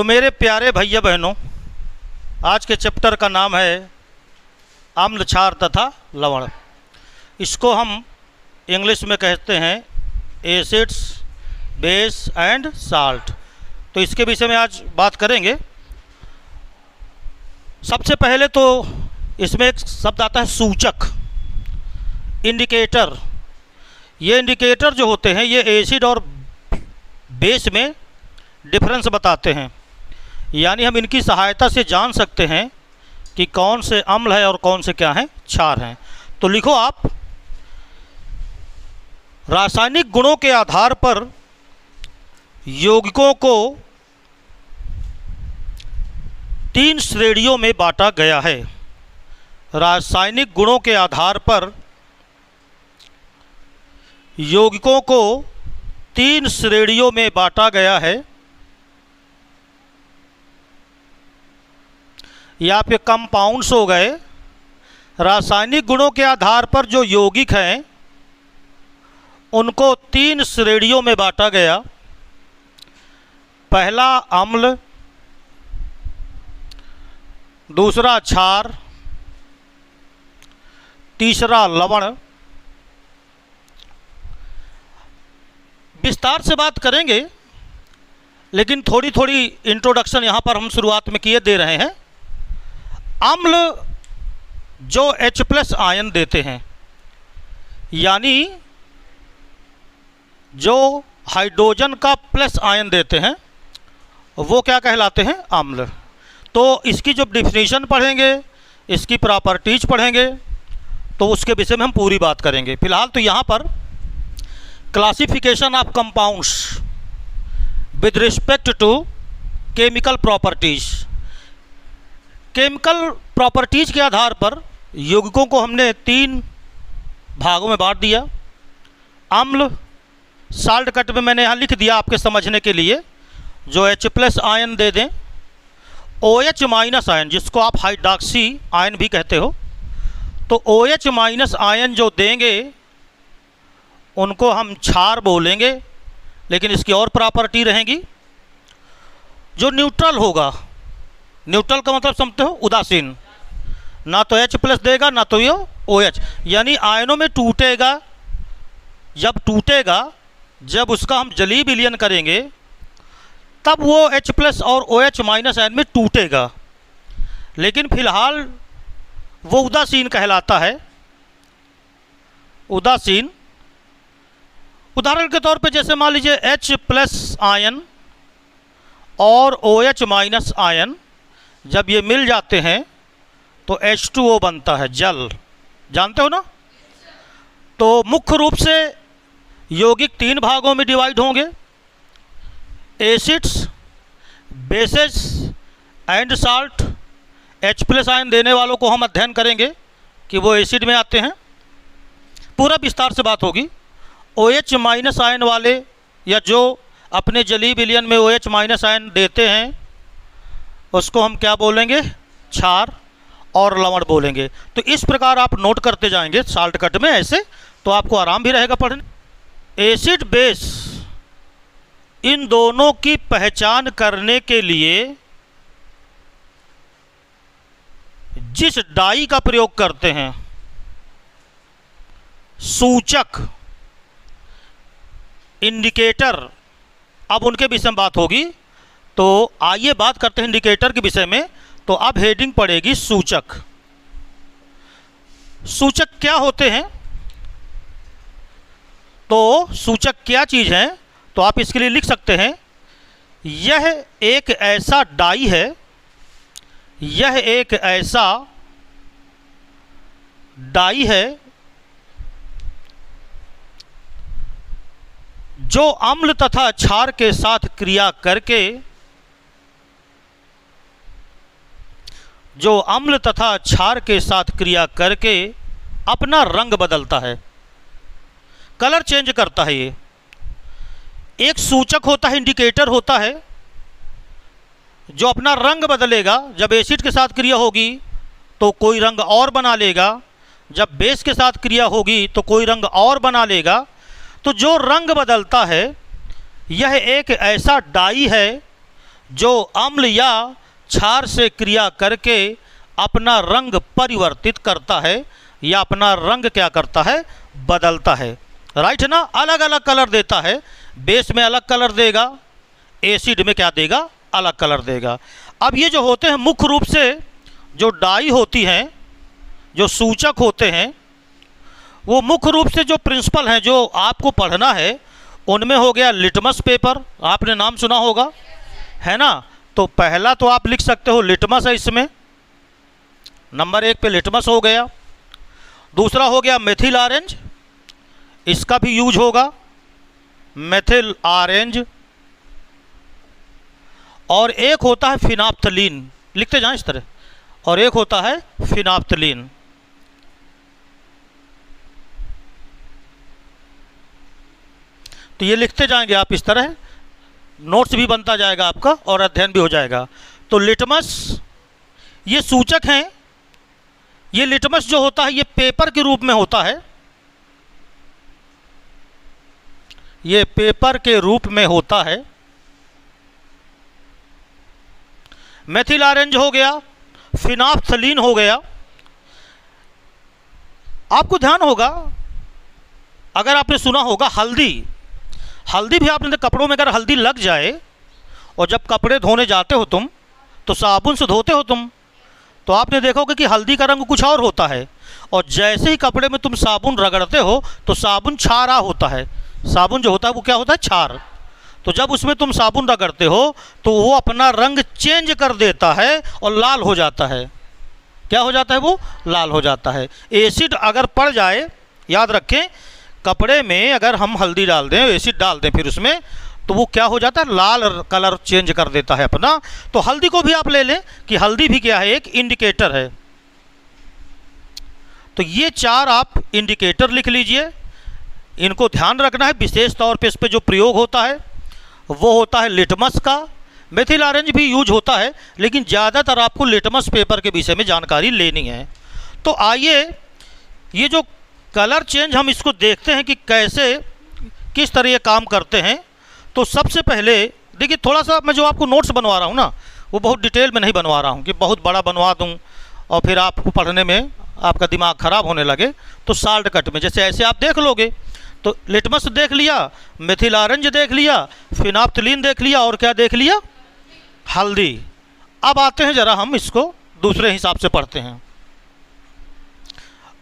तो मेरे प्यारे भैया बहनों, आज के चैप्टर का नाम है अम्ल, क्षार तथा लवण। इसको हम इंग्लिश में कहते हैं एसिड्स, बेस एंड साल्ट। तो इसके विषय में आज बात करेंगे। सबसे पहले तो इसमें एक शब्द आता है सूचक, इंडिकेटर। ये इंडिकेटर जो होते हैं ये एसिड और बेस में डिफरेंस बताते हैं, यानी हम इनकी सहायता से जान सकते हैं कि कौन से अम्ल है और कौन से क्या हैं, क्षार हैं। तो लिखो आप, रासायनिक गुणों के आधार पर यौगिकों को 3 श्रेणियों में बांटा गया है। रासायनिक गुणों के आधार पर यौगिकों को 3 श्रेणियों में बांटा गया है। यहाँ पे कंपाउंड्स हो गए। रासायनिक गुणों के आधार पर जो यौगिक हैं उनको 3 श्रेणियों में बांटा गया। पहला अम्ल, दूसरा क्षार, तीसरा लवण। विस्तार से बात करेंगे, लेकिन थोड़ी थोड़ी इंट्रोडक्शन यहाँ पर हम शुरुआत में किए दे रहे हैं। अम्ल जो H+ आयन देते हैं, यानी जो हाइड्रोजन का प्लस आयन देते हैं, वो क्या कहलाते हैं, अम्ल। तो इसकी जो डिफिनीशन पढ़ेंगे, इसकी प्रॉपर्टीज पढ़ेंगे, तो उसके विषय में हम पूरी बात करेंगे। फिलहाल तो यहाँ पर classification of compounds with respect to chemical properties. Chemical properties के आधार पर यौगिकों को हमने 3 भागों में बांट दिया। अम्ल, साल्ट कट में मैंने यहाँ लिख दिया आपके समझने के लिए, जो H+ आयन दे दें। OH- आयन, जिसको आप हाइड्रॉक्सी आयन भी कहते हो, तो OH- आयन जो देंगे उनको हम क्षार बोलेंगे, लेकिन इसकी और प्रॉपर्टी रहेंगी। जो न्यूट्रल होगा, न्यूट्रल का मतलब समझते हो, उदासीन, ना तो H+ देगा ना तो ये OH, यानी आयनों में टूटेगा। जब टूटेगा, जब उसका हम जलीय विलयन करेंगे, तब वो H+ और OH- आयन में टूटेगा, लेकिन फिलहाल वो उदासीन कहलाता है। उदासीन, उदाहरण के तौर पे जैसे मान लीजिए H+ आयन और OH- आयन जब ये मिल जाते हैं तो H2O बनता है, जल। जानते हो ना। तो मुख्य रूप से यौगिक 3 भागों में डिवाइड होंगे। Acids, bases and salt. H+ ion देने वालों को हम अध्ययन करेंगे कि वो एसिड में आते हैं, पूरा विस्तार से बात होगी। OH- आयन वाले, या जो अपने जलीय विलयन में OH- आयन देते हैं, उसको हम क्या बोलेंगे, क्षार और लवण बोलेंगे। तो इस प्रकार आप नोट करते जाएंगे साल्ट कट में, ऐसे तो आपको आराम भी रहेगा पढ़ने। एसिड, बेस, इन दोनों की पहचान करने के लिए जिस डाई का प्रयोग करते हैं, सूचक, इंडिकेटर, अब उनके विषय में बात होगी। तो आइए बात करते हैं इंडिकेटर के विषय में। तो अब हेडिंग पड़ेगी सूचक। सूचक क्या होते हैं, तो सूचक क्या चीज है, तो आप इसके लिए लिख सकते हैं, यह एक ऐसा डाई है, यह एक ऐसा डाई है जो अम्ल तथा क्षार के साथ क्रिया करके, जो अम्ल तथा क्षार के साथ क्रिया करके अपना रंग बदलता है, कलर चेंज करता है। ये एक सूचक होता है, इंडिकेटर होता है, जो अपना रंग बदलेगा। जब एसिड के साथ क्रिया होगी तो कोई रंग और बना लेगा, जब बेस के साथ क्रिया होगी तो कोई रंग और बना लेगा। तो जो रंग बदलता है, यह एक ऐसा डाई है जो अम्ल या क्षार से क्रिया करके अपना रंग परिवर्तित करता है या अपना रंग क्या करता है, बदलता है। राइट है ना, अलग अलग कलर देता है। बेस में अलग कलर देगा, एसिड में क्या देगा, अलग कलर देगा। अब ये जो होते हैं मुख्य रूप से जो डाई होती हैं, जो सूचक होते हैं, वो मुख्य रूप से जो प्रिंसिपल हैं जो आपको पढ़ना है, उनमें हो गया लिटमस पेपर, आपने नाम सुना होगा, है ना। तो पहला तो आप लिख सकते हो लिटमस है, इसमें नंबर 1 पे लिटमस हो गया। दूसरा हो गया मेथिल ऑरेंज, इसका भी यूज होगा, मेथिल ऑरेंज। और एक होता है फिनाप्थलीन, लिखते जाएं इस तरह, और एक होता है फिनाप्थलीन। तो ये लिखते जाएंगे आप इस तरह, नोट्स भी बनता जाएगा आपका और अध्ययन भी हो जाएगा। तो लिटमस ये सूचक हैं। ये लिटमस जो होता है ये पेपर के रूप में होता है, ये पेपर के रूप में होता है। मेथिल ऑरेंज हो गया, फिनाप्थलीन हो गया। आपको ध्यान होगा, अगर आपने सुना होगा हल्दी, हल्दी भी आपने कपड़ों में अगर हल्दी लग जाए और जब कपड़े धोने जाते हो तुम तो साबुन से धोते हो तुम, तो आपने देखा होगा कि हल्दी का रंग कुछ और होता है, और जैसे ही कपड़े में तुम साबुन रगड़ते हो तो साबुन क्षारा होता है। साबुन जो होता है वो क्या होता है, क्षार। तो जब उसमें तुम साबुन रगड़ते हो तो वो अपना रंग चेंज कर देता है और लाल हो जाता है। क्या हो जाता है, वो लाल हो जाता है। एसिड अगर पड़ जाए, याद रखें, कपड़े में अगर हम हल्दी डाल दें, एसिड डाल दें फिर उसमें, तो वो क्या हो जाता है, लाल कलर चेंज कर देता है अपना। तो हल्दी को भी आप ले लें कि हल्दी भी क्या है, एक इंडिकेटर है। तो ये 4 आप इंडिकेटर लिख लीजिए, इनको ध्यान रखना है। विशेष तौर पे इस पे जो प्रयोग होता है वो होता है लिटमस का। मेथिल ऑरेंज भी यूज होता है, लेकिन ज़्यादातर आपको लिटमस पेपर के विषय में जानकारी लेनी है। तो आइए ये जो कलर चेंज हम इसको देखते हैं कि कैसे, किस तरह ये काम करते हैं। तो सबसे पहले देखिए, थोड़ा सा मैं जो आपको नोट्स बनवा रहा हूँ ना, वो बहुत डिटेल में नहीं बनवा रहा हूँ कि बहुत बड़ा बनवा दूँ और फिर आपको पढ़ने में आपका दिमाग ख़राब होने लगे। तो साल्ट कट में जैसे ऐसे आप देख लोगे, तो लिटमस देख लिया, मेथिल ऑरेंज देख लिया, फिनाप्थलीन देख लिया, और क्या देख लिया, हल्दी। अब आते हैं ज़रा हम इसको दूसरे हिसाब से पढ़ते हैं।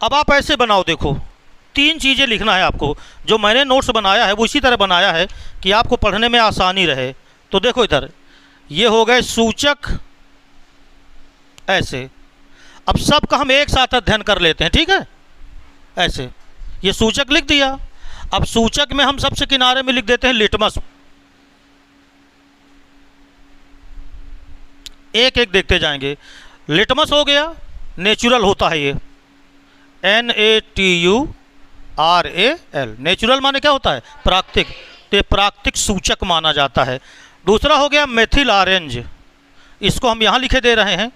अब आप ऐसे बनाओ, देखो 3 चीज़ें लिखना है आपको। जो मैंने नोट्स बनाया है वो इसी तरह बनाया है कि आपको पढ़ने में आसानी रहे। तो देखो इधर ये हो गए सूचक ऐसे। अब सबका हम एक साथ अध्ययन कर लेते हैं, ठीक है। ऐसे ये सूचक लिख दिया। अब सूचक में हम सबसे किनारे में लिख देते हैं लिटमस। एक एक देखते जाएंगे। लिटमस हो गया, नेचुरल होता है ये, NATURAL। नेचुरल माने क्या होता है, प्राकृतिक। तो ये प्राकृतिक सूचक माना जाता है। दूसरा हो गया मेथिल ऑरेंज, इसको हम यहाँ लिखे दे रहे हैं,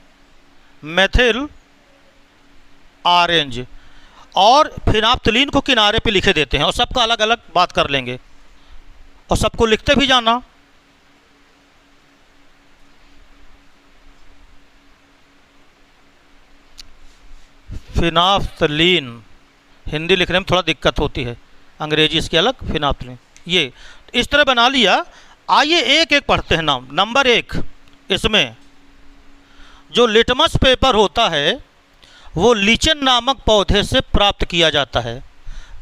मेथिल ऑरेंज। और फिनाप्थलीन को किनारे पे लिखे देते हैं, और सबका अलग अलग बात कर लेंगे और सबको लिखते भी जाना। फिनाप्थलीन हिंदी लिखने में थोड़ा दिक्कत होती है, अंग्रेजी इसकी अलग, फिनाप्थलीन। ये इस तरह बना लिया। आइए एक एक पढ़ते हैं नाम। नंबर 1, इसमें जो लिटमस पेपर होता है वो लीचन नामक पौधे से प्राप्त किया जाता है।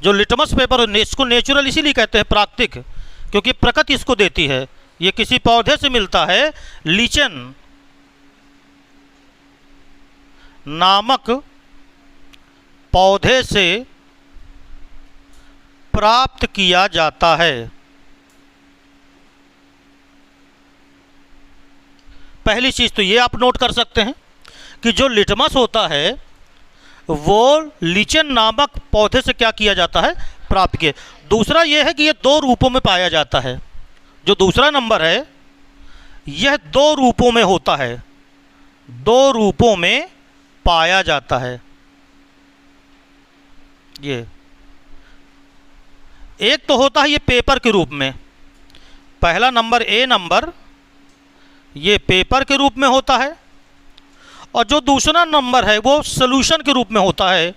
जो लिटमस पेपर, इसको नेचुरल इसीलिए कहते हैं, प्राकृतिक, क्योंकि प्रकृति इसको देती है। ये किसी पौधे से मिलता है, लीचन नामक पौधे से प्राप्त किया जाता है। पहली चीज़ तो ये आप नोट कर सकते हैं कि जो लिटमस होता है वो लीचन नामक पौधे से क्या किया जाता है, प्राप्त किया। दूसरा ये है कि ये 2 रूपों में पाया जाता है। जो दूसरा नंबर है यह 2 रूपों में होता है, 2 रूपों में पाया जाता है। ये एक तो होता है ये पेपर के रूप में, पहला नंबर, A नंबर, ये पेपर के रूप में होता है, और जो दूसरा नंबर है वो सॉल्यूशन के रूप में होता है,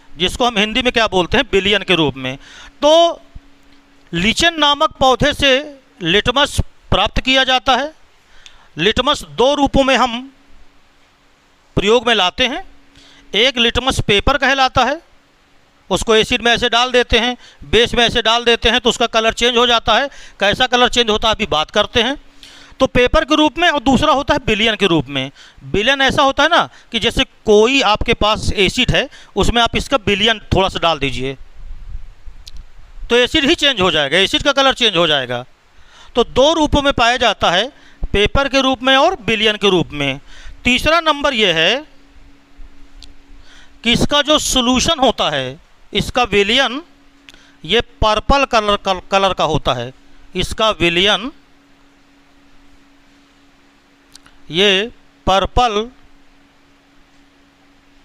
जिसको हम हिंदी में क्या बोलते हैं, विलयन के रूप में। तो लीचेन नामक पौधे से लिटमस प्राप्त किया जाता है। लिटमस दो रूपों में हम प्रयोग में लाते हैं। एक लिटमस पेपर कहलाता है, उसको एसिड में ऐसे डाल देते हैं, बेस में ऐसे डाल देते हैं तो उसका कलर चेंज हो जाता है। कैसा कलर चेंज होता है अभी बात करते हैं। तो पेपर के रूप में, और दूसरा होता है विलयन के रूप में। विलयन ऐसा होता है ना कि जैसे कोई आपके पास एसिड है, उसमें आप इसका विलयन थोड़ा सा डाल दीजिए तो एसिड ही चेंज हो जाएगा, एसिड का कलर चेंज हो जाएगा। तो दो रूपों में पाया जाता है, पेपर के रूप में और विलयन के रूप में। तीसरा नंबर यह है कि इसका जो सॉल्यूशन होता है, इसका विलयन ये पर्पल कलर का होता है। इसका विलयन ये पर्पल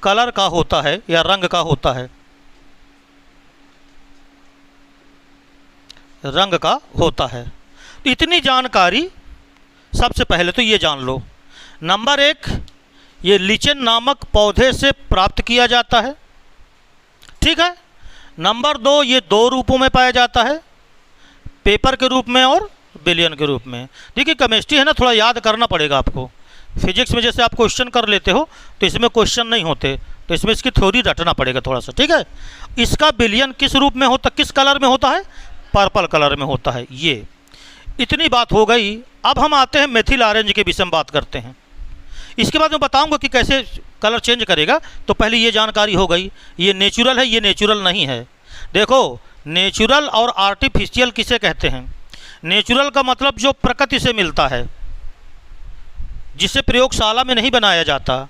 कलर का होता है या रंग का होता है, रंग का होता है। तो इतनी जानकारी सबसे पहले तो ये जान लो। नंबर एक, ये लीचेन नामक पौधे से प्राप्त किया जाता है, ठीक है। नंबर दो, ये दो रूपों में पाया जाता है, पेपर के रूप में और विलयन के रूप में। देखिए केमिस्ट्री है ना, थोड़ा याद करना पड़ेगा आपको। फिजिक्स में जैसे आप क्वेश्चन कर लेते हो तो इसमें क्वेश्चन नहीं होते, तो इसमें इसकी थ्योरी रटना पड़ेगा थोड़ा सा, ठीक है। इसका विलयन किस रूप में होता, किस कलर में होता है, पर्पल कलर में होता है। ये इतनी बात हो गई। अब हम आते हैं मेथिल ऑरेंज के विषय में बात करते हैं। इसके बाद मैं बताऊंगा कि कैसे कलर चेंज करेगा। तो पहले ये जानकारी हो गई, ये नेचुरल है, ये नेचुरल नहीं है। देखो नेचुरल और आर्टिफिशियल किसे कहते हैं। नेचुरल का मतलब जो प्रकृति से मिलता है, जिसे प्रयोगशाला में नहीं बनाया जाता,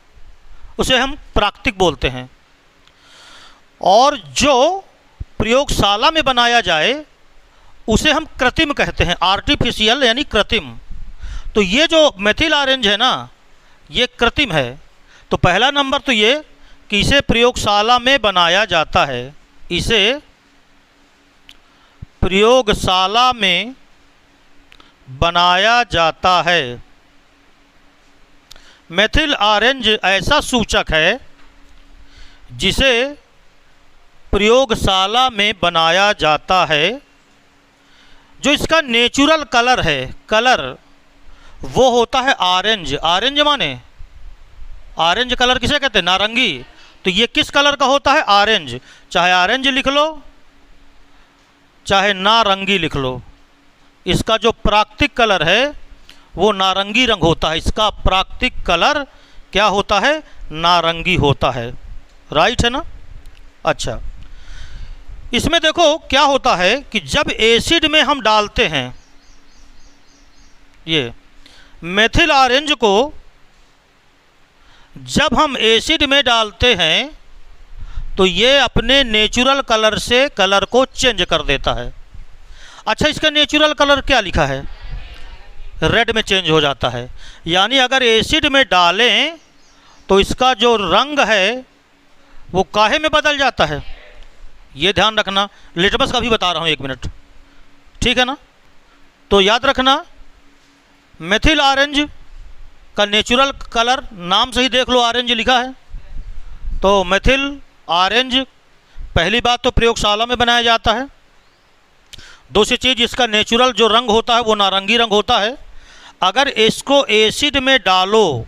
उसे हम प्राकृतिक बोलते हैं। और जो प्रयोगशाला में बनाया जाए उसे हम कृत्रिम कहते हैं, आर्टिफिशियल यानी कृत्रिम। तो ये जो मेथिल ऑरेंज है ना, ये कृत्रिम है। तो पहला नंबर तो ये कि इसे प्रयोगशाला में बनाया जाता है, इसे प्रयोगशाला में बनाया जाता है। मेथिल ऑरेंज ऐसा सूचक है जिसे प्रयोगशाला में बनाया जाता है। जो इसका नेचुरल कलर है, कलर वो होता है ऑरेंज। ऑरेंज माने ऑरेंज कलर किसे कहते हैं, नारंगी। तो ये किस कलर का होता है, ऑरेंज। चाहे ऑरेंज लिख लो चाहे नारंगी लिख लो, इसका जो प्राकृतिक कलर है वो नारंगी रंग होता है। इसका प्राकृतिक कलर क्या होता है, नारंगी होता है। राइट है ना। अच्छा, इसमें देखो क्या होता है कि जब एसिड में हम डालते हैं ये मेथिल ऑरेंज को, जब हम एसिड में डालते हैं तो ये अपने नेचुरल कलर से कलर को चेंज कर देता है। अच्छा, इसका नेचुरल कलर क्या लिखा है, रेड में चेंज हो जाता है। यानी अगर एसिड में डालें तो इसका जो रंग है वो काहे में बदल जाता है, ये ध्यान रखना। लिटमस का भी बता रहा हूँ, 1 मिनट, ठीक है ना। तो याद रखना, मेथिल ऑरेंज का नेचुरल कलर, नाम से ही देख लो ऑरेंज लिखा है। तो मेथिल ऑरेंज पहली बात तो प्रयोगशाला में बनाया जाता है। दूसरी चीज़, इसका नेचुरल जो रंग होता है वो नारंगी रंग होता है। अगर इसको एसिड में डालो,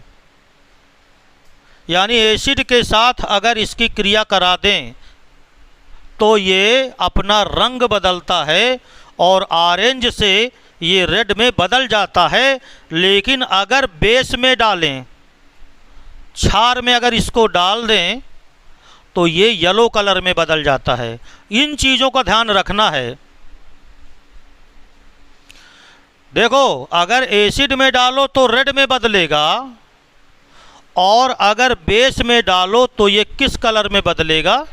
यानी एसिड के साथ अगर इसकी क्रिया करा दें तो ये अपना रंग बदलता है और ऑरेंज से ये रेड में बदल जाता है। लेकिन अगर बेस में डालें, क्षार में अगर इसको डाल दें तो ये येलो कलर में बदल जाता है। इन चीज़ों का ध्यान रखना है। देखो, अगर एसिड में डालो तो रेड में बदलेगा, और अगर बेस में डालो तो ये किस कलर में बदलेगा।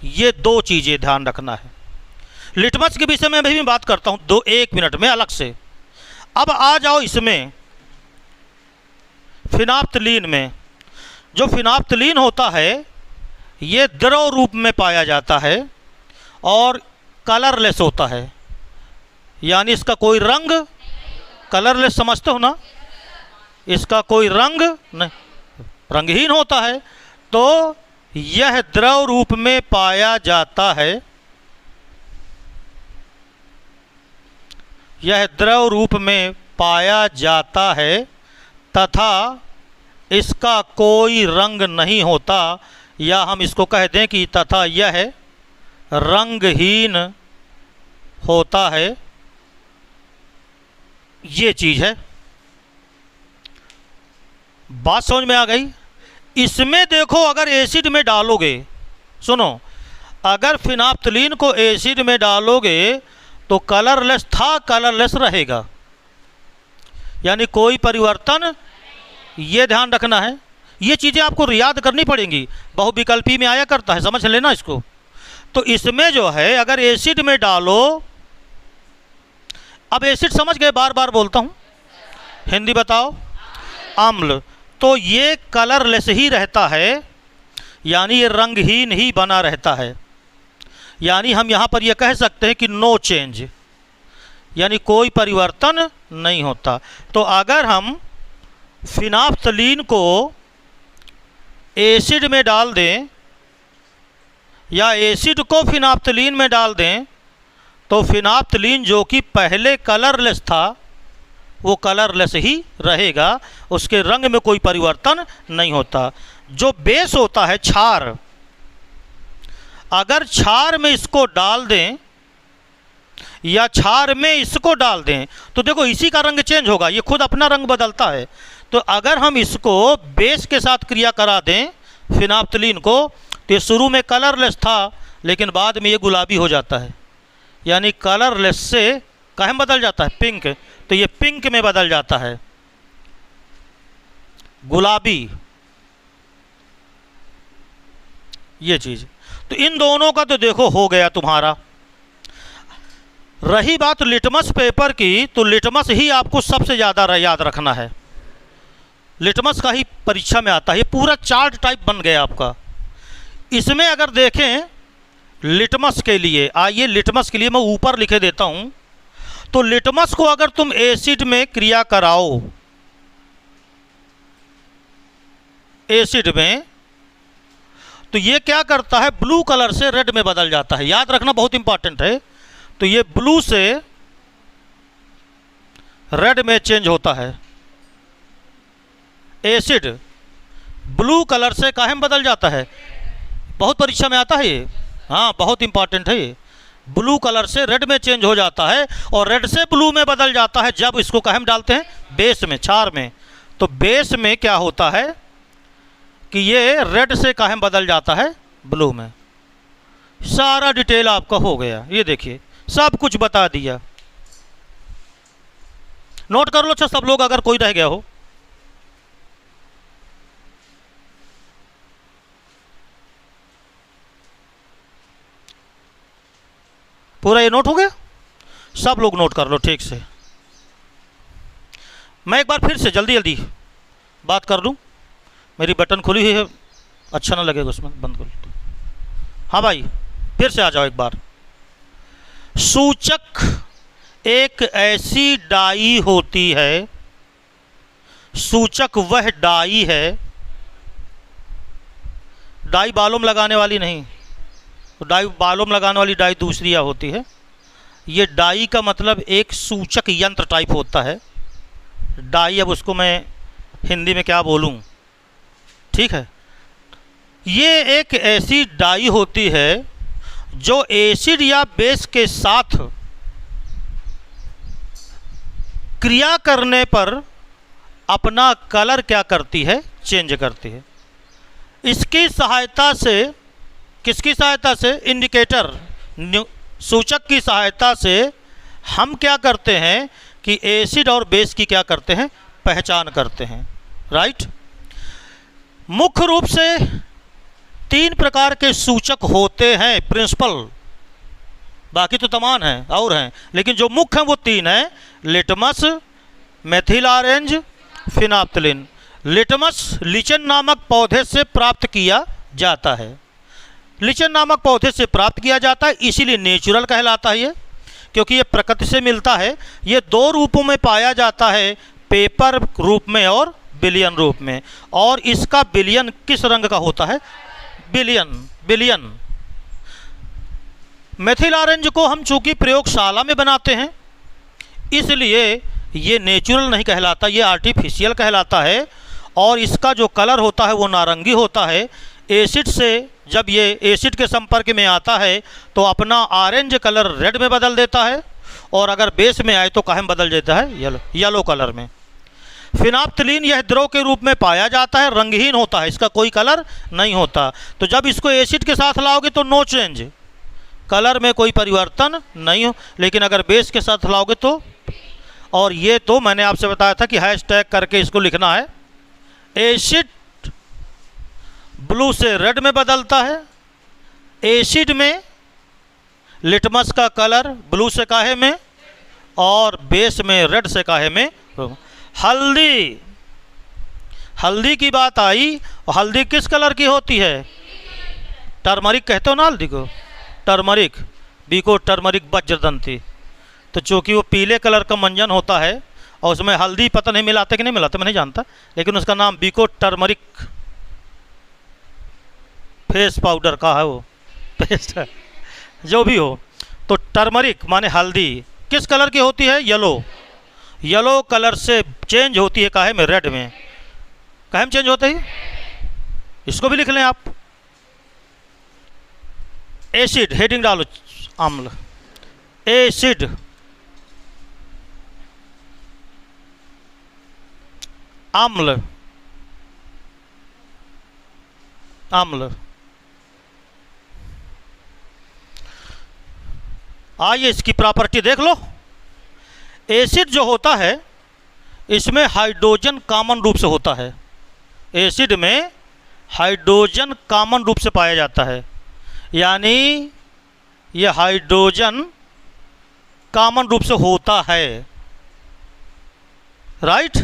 ये दो चीज़ें ध्यान रखना है। लिटमस के विषय में भी बात करता हूँ 1 मिनट में अलग से। अब आ जाओ इसमें फिनाप्थलीन में। जो फिनाप्थलीन होता है ये द्रव रूप में पाया जाता है और कलरलेस होता है, यानी इसका कोई रंग, कलरलेस समझते हो ना, इसका कोई रंग नहीं, रंगहीन होता है, तो यह द्रव रूप में पाया जाता है, यह द्रव रूप में पाया जाता है तथा इसका कोई रंग नहीं होता, या हम इसको कह दें कि तथा यह रंगहीन होता है। ये चीज़ है। बात समझ में आ गई? इसमें देखो, अगर एसिड में डालोगे, सुनो, अगर फिनाप्थलीन को एसिड में डालोगे तो कलरलेस था, कलरलेस रहेगा, यानी कोई परिवर्तन, ये ध्यान रखना है। ये चीज़ें आपको याद करनी पड़ेंगी, बहुविकल्पी में आया करता है, समझ लेना इसको। तो इसमें जो है अगर एसिड में डालो, अब एसिड समझ गए, बार बार बोलता हूँ, हिंदी बताओ, अम्ल, तो ये कलरलेस ही रहता है, यानी ये रंगहीन ही बना रहता है, यानी हम यहाँ पर ये कह सकते हैं कि नो चेंज, यानी कोई परिवर्तन नहीं होता। तो अगर हम फिनाप्थलीन को एसिड में डाल दें या एसिड को फिनाप्थलीन में डाल दें, तो फिनाप्थलीन जो कि पहले कलरलेस था वो कलरलेस ही रहेगा, उसके रंग में कोई परिवर्तन नहीं होता। जो बेस होता है क्षार, अगर क्षार में इसको डाल दें या क्षार में इसको डाल दें तो देखो इसी का रंग चेंज होगा, ये खुद अपना रंग बदलता है। तो अगर हम इसको बेस के साथ क्रिया करा दें फिनाप्थलीन को, तो ये शुरू में कलरलेस था लेकिन बाद में ये गुलाबी हो जाता है, यानी कलरलेस से काहे में बदल जाता है, पिंक, तो ये पिंक में बदल जाता है, गुलाबी, ये चीज़। तो इन दोनों का तो देखो हो गया तुम्हारा। रही बात लिटमस पेपर की, तो लिटमस ही आपको सबसे ज़्यादा याद रखना है, लिटमस का ही परीक्षा में आता है। ये पूरा चार्ट टाइप बन गया आपका। इसमें अगर देखें लिटमस के लिए, आइए लिटमस के लिए मैं ऊपर लिखे देता हूँ। तो लिटमस को अगर तुम एसिड में क्रिया कराओ, एसिड में, तो ये क्या करता है, ब्लू कलर से रेड में बदल जाता है, याद रखना बहुत इंपॉर्टेंट है। तो ये ब्लू से रेड में चेंज होता है, एसिड ब्लू कलर से काहे में बदल जाता है, बहुत परीक्षा में आता है ये, हाँ बहुत इंपॉर्टेंट है ये। ब्लू कलर से रेड में चेंज हो जाता है और रेड से ब्लू में बदल जाता है जब इसको काहे में डालते हैं, बेस में, क्षार में। तो बेस में क्या होता है कि ये रेड से काहे में बदल जाता है, ब्लू में। सारा डिटेल आपका हो गया, ये देखिए सब कुछ बता दिया। नोट कर लो अच्छा सब लोग, अगर कोई रह गया हो। पूरा ये नोट हो गया, सब लोग नोट कर लो ठीक से। मैं एक बार फिर से जल्दी जल्दी बात कर लूँ, मेरी बटन खुली हुई है, अच्छा ना लगेगा उसमें, बंद कर लो। हाँ भाई फिर से आ जाओ एक बार। सूचक एक ऐसी डाई होती है, सूचक वह डाई है, डाई बालों में लगाने वाली नहीं, तो डाई बालों में लगाने वाली डाई दूसरी होती है। ये डाई का मतलब एक सूचक यंत्र टाइप होता है। डाई, अब उसको मैं हिंदी में क्या बोलूं, ठीक है। ये एक ऐसी डाई होती है जो एसिड या बेस के साथ क्रिया करने पर अपना कलर क्या करती है, चेंज करती है। इसकी सहायता से, किसकी सहायता से, इंडिकेटर सूचक की सहायता से हम क्या करते हैं कि एसिड और बेस की क्या करते हैं, पहचान करते हैं, राइट। मुख्य रूप से 3 प्रकार के सूचक होते हैं प्रिंसिपल, बाकी तो तमाम हैं और हैं, लेकिन जो मुख्य हैं वो 3 हैं, litmus, methyl orange, phenolphthalein. Litmus lichen नामक पौधे से प्राप्त किया जाता है, लिचन नामक पौधे से प्राप्त किया जाता है, इसीलिए नेचुरल कहलाता है ये, क्योंकि ये प्रकृति से मिलता है। ये 2 रूपों में पाया जाता है, पेपर रूप में और विलयन रूप में। और इसका विलयन किस रंग का होता है? विलयन। मेथिल ऑरेंज को हम चूंकि प्रयोगशाला में बनाते हैं, इसलिए ये नेचुरल नहीं कहलाता, ये आर्टिफिशियल कहलाता है। और इसका जो कलर होता है वो नारंगी होता है। एसिड से जब ये एसिड के संपर्क में आता है तो अपना ऑरेंज कलर रेड में बदल देता है, और अगर बेस में आए तो काहे में बदल देता है? येलो कलर में। फिनाप्थलीन यह द्रव के रूप में पाया जाता है, रंगहीन होता है, इसका कोई कलर नहीं होता। तो जब इसको एसिड के साथ लाओगे तो नो चेंज, कलर में कोई परिवर्तन नहीं हो। लेकिन अगर बेस के साथ लाओगे तो, और ये तो मैंने आपसे बताया था कि हैशटैग करके इसको लिखना है। एसिड ब्लू से रेड में बदलता है। एसिड में लिटमस का कलर ब्लू से काहे में, और बेस में रेड से काहे में। हल्दी की बात आई, और हल्दी किस कलर की होती है? टर्मरिक कहते हो ना हल्दी को, टर्मरिक, बीको टर्मरिक वज्रदंती। तो चूँकि वो पीले कलर का मंजन होता है और उसमें हल्दी पता नहीं मिलाते कि नहीं मिलाते, मैं नहीं जानता, लेकिन उसका नाम बीको टर्मरिक फेस पाउडर का है, वो पेस्ट है, जो भी हो। तो टर्मरिक माने हल्दी किस कलर की होती है? येलो कलर से चेंज होती है काहे में? रेड में। काहे में चेंज होता है? इसको भी लिख लें आप। एसिड, हेडिंग डालो, अम्ल, एसिड, अम्ल, आइए इसकी प्रॉपर्टी देख लो। एसिड जो होता है इसमें हाइड्रोजन कॉमन रूप से होता है। एसिड में हाइड्रोजन कॉमन रूप से पाया जाता है, यानी ये हाइड्रोजन कॉमन रूप से होता है, राइट।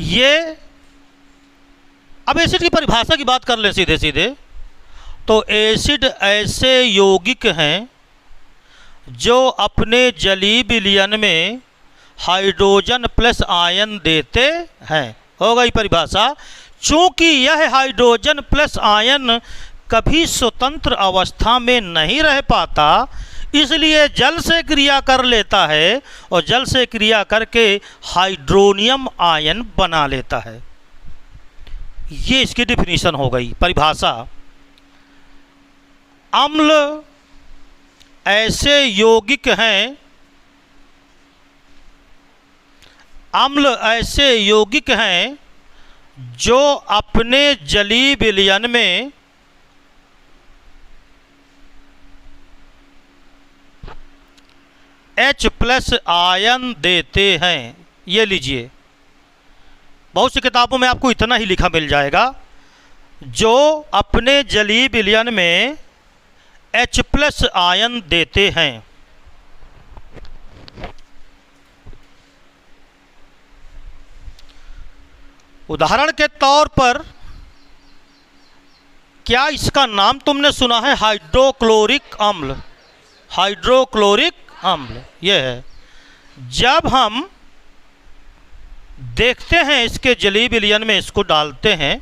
ये अब एसिड की परिभाषा की बात कर लें सीधे सीधे, तो एसिड ऐसे यौगिक हैं जो अपने जलीय विलयन में हाइड्रोजन प्लस आयन देते हैं। हो गई परिभाषा। चूंकि यह हाइड्रोजन प्लस आयन कभी स्वतंत्र अवस्था में नहीं रह पाता, इसलिए जल से क्रिया कर लेता है, और जल से क्रिया करके हाइड्रोनियम आयन बना लेता है। ये इसकी डिफिनीशन हो गई, परिभाषा। अम्ल ऐसे यौगिक हैं, अम्ल ऐसे यौगिक हैं जो अपने जलीय विलयन में H+ आयन देते हैं। ये लीजिए, बहुत सी किताबों में आपको इतना ही लिखा मिल जाएगा, जो अपने जलीय विलयन में H+ आयन देते हैं। उदाहरण के तौर पर, क्या इसका नाम तुमने सुना है? हाइड्रोक्लोरिक अम्ल। हाइड्रोक्लोरिक अम्ल ये है। जब हम देखते हैं इसके जलीय विलयन में इसको डालते हैं,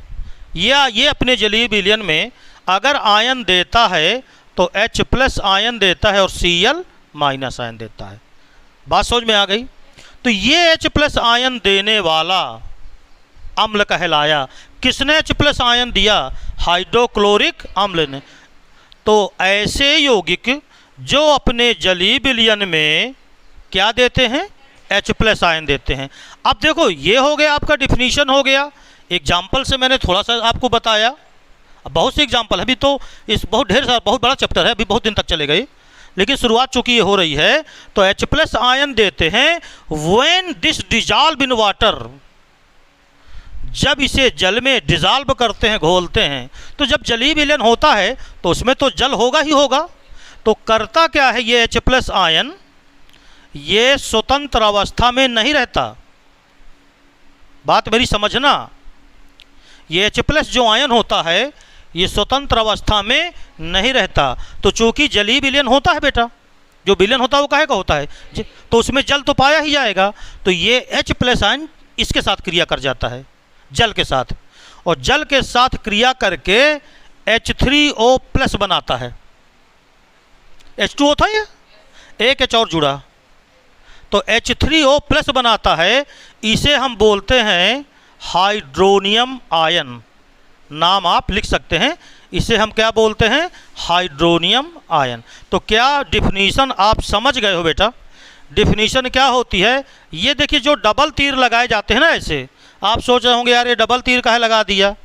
या ये अपने जलीय विलयन में अगर आयन देता है तो H+ आयन देता है और Cl- आयन देता है। बात समझ में आ गई? तो ये H+ आयन देने वाला अम्ल कहलाया। किसने H+ आयन दिया? हाइड्रोक्लोरिक अम्ल ने। तो ऐसे यौगिक जो अपने जलीय विलयन में क्या देते हैं? H+ आयन देते हैं। अब देखो, ये हो गया आपका डिफिनीशन हो गया। एग्जाम्पल से मैंने थोड़ा सा आपको बताया। अब बहुत से एग्जाम्पल, अभी तो इस बहुत ढेर सारा बहुत बड़ा चैप्टर है, अभी बहुत दिन तक चलेगा ये, लेकिन शुरुआत चूंकि ये हो रही है। तो H+ आयन देते हैं when this dissolve in water, जब इसे जल में डिजॉल्व करते हैं, घोलते हैं। तो जब जलीय विलयन होता है तो उसमें तो जल होगा ही होगा। तो करता क्या है ये H+ आयन? ये स्वतंत्र अवस्था में नहीं रहता। बात मेरी समझना, ये H+ जो आयन होता है ये स्वतंत्र अवस्था में नहीं रहता। तो चूंकि जलीय विलयन होता है बेटा, जो विलयन होता है वो काहे का होता है? तो उसमें जल तो पाया ही जाएगा। तो ये H+ आयन इसके साथ क्रिया कर जाता है, जल के साथ, और जल के साथ क्रिया करके H3O प्लस बनाता है। H2O था ये, एक H और जुड़ा तो H3O प्लस बनाता है। इसे हम बोलते हैं हाइड्रोनियम आयन। नाम आप लिख सकते हैं, इसे हम क्या बोलते हैं? Hydronium ion. तो क्या डिफिनीशन आप समझ गए हो बेटा? डिफिनीशन क्या होती है? ये देखिए, जो डबल तीर लगाए जाते हैं ना, ऐसे आप सोच रहे होंगे यार ये डबल तीर काहे लगा दिया,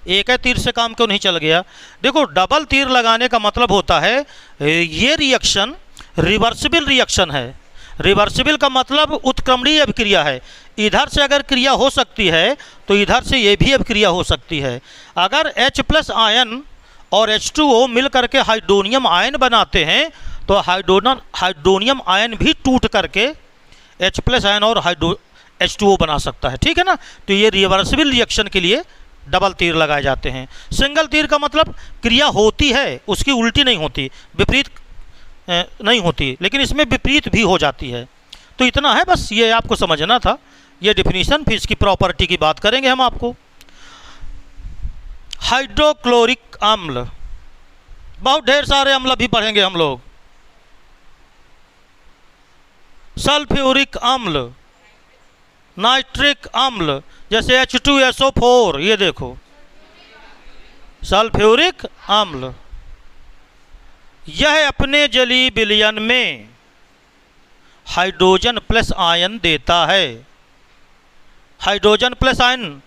एक ही तीर से काम क्यों नहीं चल गया? देखो, डबल तीर लगाने का मतलब होता है ये रिएक्शन रिवर्सिबल रिएक्शन है। रिवर्सिबल का मतलब उत्क्रमणीय अभिक्रिया है। इधर से अगर क्रिया हो सकती है तो इधर से ये भी अभिक्रिया हो सकती है। अगर H प्लस आयन और H2O मिल करके हाइड्रोनियम आयन बनाते हैं तो हाइड्रोनियम आयन भी टूट करके H प्लस आयन और H2O बना सकता है। ठीक है ना? तो ये रिवर्सिबल रिएक्शन के लिए डबल तीर लगाए जाते हैं। सिंगल तीर का मतलब क्रिया होती है, उसकी उल्टी नहीं होती, विपरीत नहीं होती, लेकिन इसमें विपरीत भी हो जाती है। तो इतना है, बस ये आपको समझना था। ये डिफिनीशन, फिर इसकी प्रॉपर्टी की बात करेंगे हम आपको। हाइड्रोक्लोरिक अम्ल, बहुत ढेर सारे अम्ल भी पढ़ेंगे हम लोग। सल्फ्यूरिक अम्ल, नाइट्रिक अम्ल, जैसे H2SO4, ये देखो सल्फ्यूरिक अम्ल। यह अपने जलीय विलयन में हाइड्रोजन प्लस आयन देता है। Hydrogen plus ion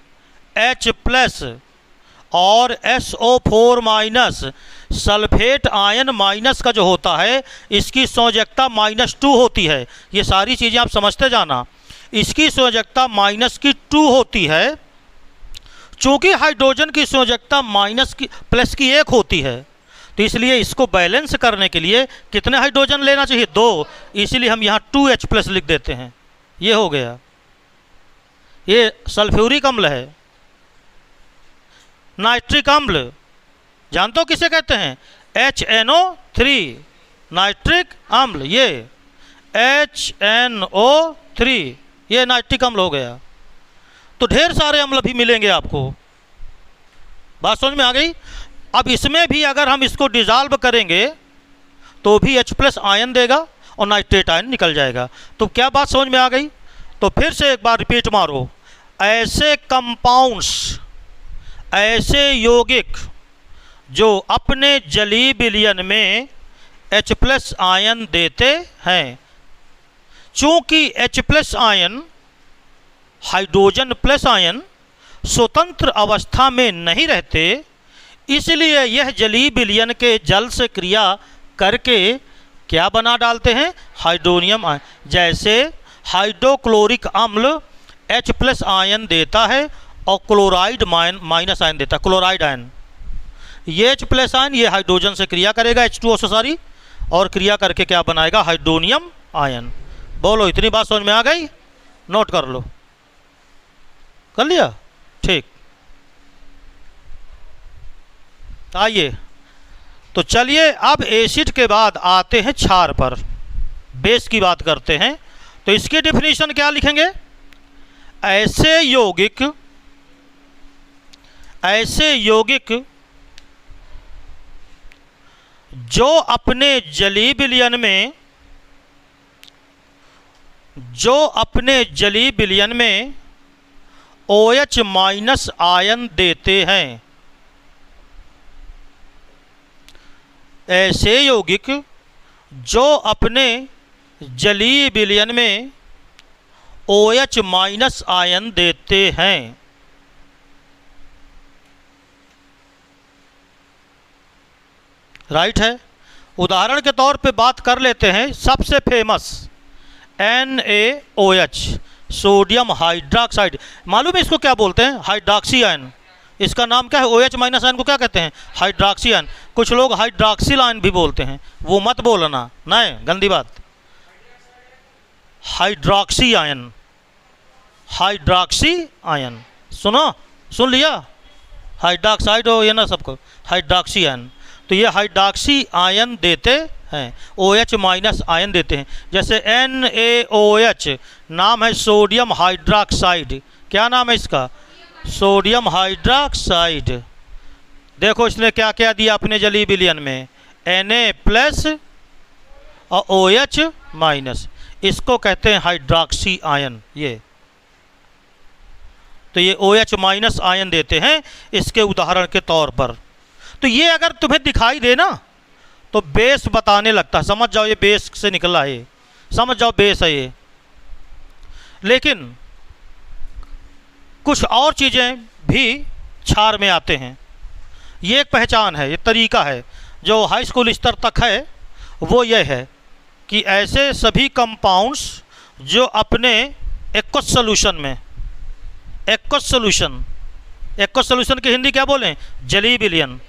H plus और SO4 minus, sulphate ion minus का जो होता है इसकी संयोजकता -2 होती है। ये सारी चीज़ें आप समझते जाना। इसकी संयोजकता -2 होती है। चूँकि हाइड्रोजन की संयोजकता प्लस की 1 होती है, तो इसलिए इसको बैलेंस करने के लिए कितने हाइड्रोजन लेना चाहिए? 2। इसीलिए हम यहाँ 2H प्लस लिख देते हैं। ये हो गया, ये सल्फ्यूरिक अम्ल है। नाइट्रिक अम्ल जानते हो किसे कहते हैं? HNO3 नाइट्रिक अम्ल, ये HNO3, ये नाइट्रिक अम्ल हो गया। तो ढेर सारे अम्ल भी मिलेंगे आपको। बात समझ में आ गई? अब इसमें भी अगर हम इसको डिज़ाल्व करेंगे तो भी H प्लस आयन देगा और नाइट्रेट आयन निकल जाएगा। तो क्या बात समझ में आ गई? तो फिर से एक बार रिपीट मारो। ऐसे कंपाउंड्स, ऐसे यौगिक जो अपने जलीय विलयन में H प्लस आयन देते हैं, चूँकि H plus ion hydrogen plus ion स्वतंत्र अवस्था में नहीं रहते, इसलिए यह जलीय विलयन के जल से क्रिया करके क्या बना डालते हैं? Hydronium ion. जैसे हाइड्रोक्लोरिक अम्ल H प्लस आयन देता है और क्लोराइड माइनस आयन देता है, क्लोराइड आयन। ये H प्लस आयन ये हाइड्रोजन से क्रिया करेगा, H2O से सारी, और क्रिया करके क्या बनाएगा? Hydronium ion. बोलो, इतनी बात समझ में आ गई? नोट कर लो। कर लिया? ठीक। आइए, तो चलिए अब एसिड के बाद आते हैं क्षार पर, बेस की बात करते हैं। तो इसकी डेफिनेशन क्या लिखेंगे? ऐसे यौगिक जो अपने जलीय विलयन में OH माइनस आयन देते हैं। ऐसे यौगिक जो अपने जलीय विलयन में OH माइनस आयन देते हैं। राइट है। उदाहरण के तौर पे बात कर लेते हैं, सबसे फेमस NaOH, सोडियम हाइड्रोक्साइड। मालूम है इसको क्या बोलते हैं? Hydroxy ion. इसका नाम क्या है? OH माइनस आयन को क्या कहते हैं? Hydroxy ion. कुछ लोग हाइड्रोक्सिल आयन भी बोलते हैं, वो मत बोलना, नहीं, गंदी बात। हाइड्रोक्सी आयन, हाइड्रोक्सी आयन, सुन लिया? हाइड्रोक्साइड हो ये ना सबको, हाइड्रोक्सी आयन। तो ये हाइड्रोक्सी आयन देते हैं, OH माइनस आयन देते हैं। जैसे NaOH नाम है सोडियम हाइड्रोक्साइड, क्या नाम है इसका? Sodium hydroxide. देखो इसने क्या क्या दिया अपने जलीय विलयन में, Na+ और OH-। इसको कहते हैं हाइड्रोक्सी आयन। ये तो ये OH- आयन देते हैं इसके उदाहरण के तौर पर। तो ये अगर तुम्हें दिखाई दे ना तो बेस बताने लगता है, समझ जाओ ये बेस से निकला है, समझ जाओ बेस है ये। लेकिन कुछ और चीज़ें भी क्षार में आते हैं। ये एक पहचान है, ये तरीका है जो हाई स्कूल स्तर तक है, वो ये है कि ऐसे सभी कंपाउंड्स जो अपने एक्वस सोल्यूशन की हिंदी क्या बोलें? जलीय विलयन।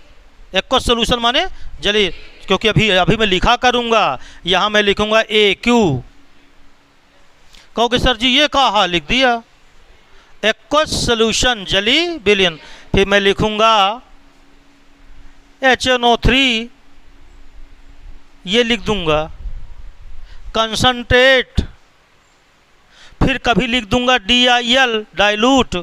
एक्वस सोल्यूशन माने जलीय, क्योंकि अभी मैं लिखा करूँगा, यहाँ मैं लिखूँगा AQ। कहोगे सर जी ये कहाँ लिख दिया? एक्वस सोल्यूशन जलीय विलयन, फिर मैं लिखूँगा HNO3, ये लिख दूंगा कंसंट्रेट, फिर कभी लिख दूंगा DIL डाइल्यूट।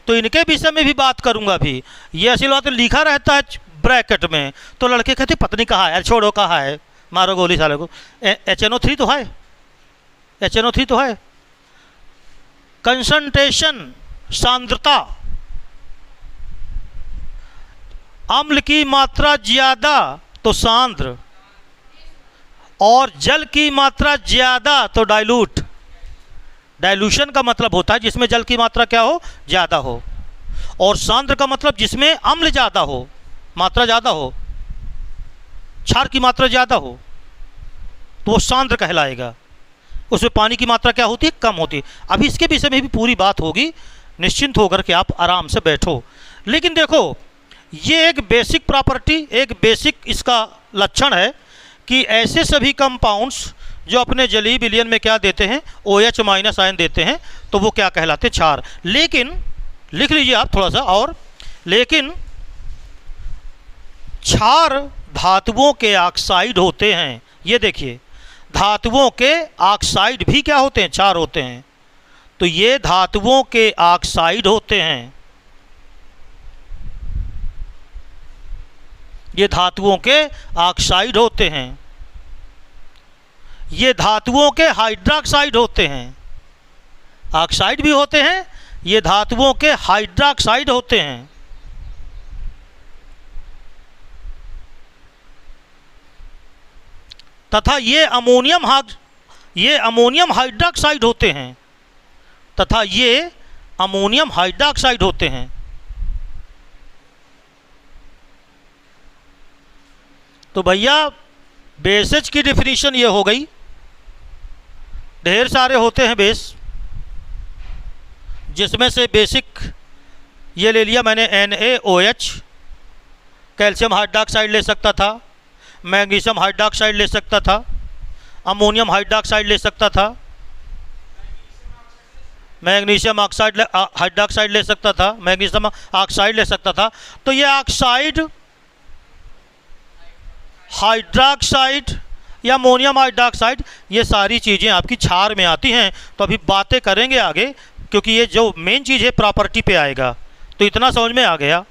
तो इनके विषय में भी बात करूंगा भी। ये असल बात लिखा रहता है ब्रैकेट में, तो लड़के कहते पत्नी कहाँ है, छोड़ो कहाँ है, मारो गोली साले को। HNO3 तो है, HNO3 तो है। कंसंट्रेशन सांद्रता, अम्ल की मात्रा ज्यादा तो सांद्र, और जल की मात्रा ज्यादा तो डाइल्यूट। डाइल्यूशन का मतलब होता है जिसमें जल की मात्रा क्या हो, ज्यादा हो, और सांद्र का मतलब जिसमें अम्ल ज्यादा हो, मात्रा ज्यादा हो, क्षार की मात्रा ज्यादा हो, तो वो सांद्र कहलाएगा। उसमें पानी की मात्रा क्या होती है, कम होती है। अभी इसके विषय में भी पूरी बात होगी, निश्चिंत होकर के आप आराम से बैठो। लेकिन देखो ये एक बेसिक प्रॉपर्टी, एक बेसिक इसका लक्षण है कि ऐसे सभी कंपाउंड्स जो अपने जलीय विलयन में क्या देते हैं, OH- आयन देते हैं, तो वो क्या कहलाते हैं, क्षार। लेकिन लिख लीजिए आप थोड़ा सा और, लेकिन क्षार धातुओं के ऑक्साइड होते हैं। ये देखिए धातुओं के ऑक्साइड भी क्या होते हैं, क्षार होते हैं। तो ये धातुओं के ऑक्साइड होते हैं, ये धातुओं के ऑक्साइड होते हैं, ये धातुओं के हाइड्रोक्साइड होते हैं। ऑक्साइड भी होते हैं, ये धातुओं के हाइड्रोक्साइड होते हैं। तथा ये अमोनियम हाइड्रोक्साइड होते हैं, तथा ये अमोनियम हाइड्रोक्साइड होते हैं। तो भैया बेसेज की डिफिनीशन ये हो गई। ढेर सारे होते हैं बेस, जिसमें से बेसिक ये ले लिया मैंने NaOH, कैल्शियम हाइड्रोक्साइड ले सकता था, मैग्नीशियम हाइड्रोक्साइड ले सकता था, अमोनियम हाइड्रोक्साइड ले सकता था, मैग्नीशियम ऑक्साइड हाइड्रोक्साइड ले सकता था, मैग्नीशियम ऑक्साइड ले सकता था। तो ये ऑक्साइड, हाइड्रोक्साइड या अमोनियम हाइड्रोक्साइड, ये सारी चीज़ें आपकी क्षार में आती हैं। तो अभी बातें करेंगे आगे, क्योंकि ये जो मेन चीज़ है प्रॉपर्टी पे आएगा। तो इतना समझ में आ गया।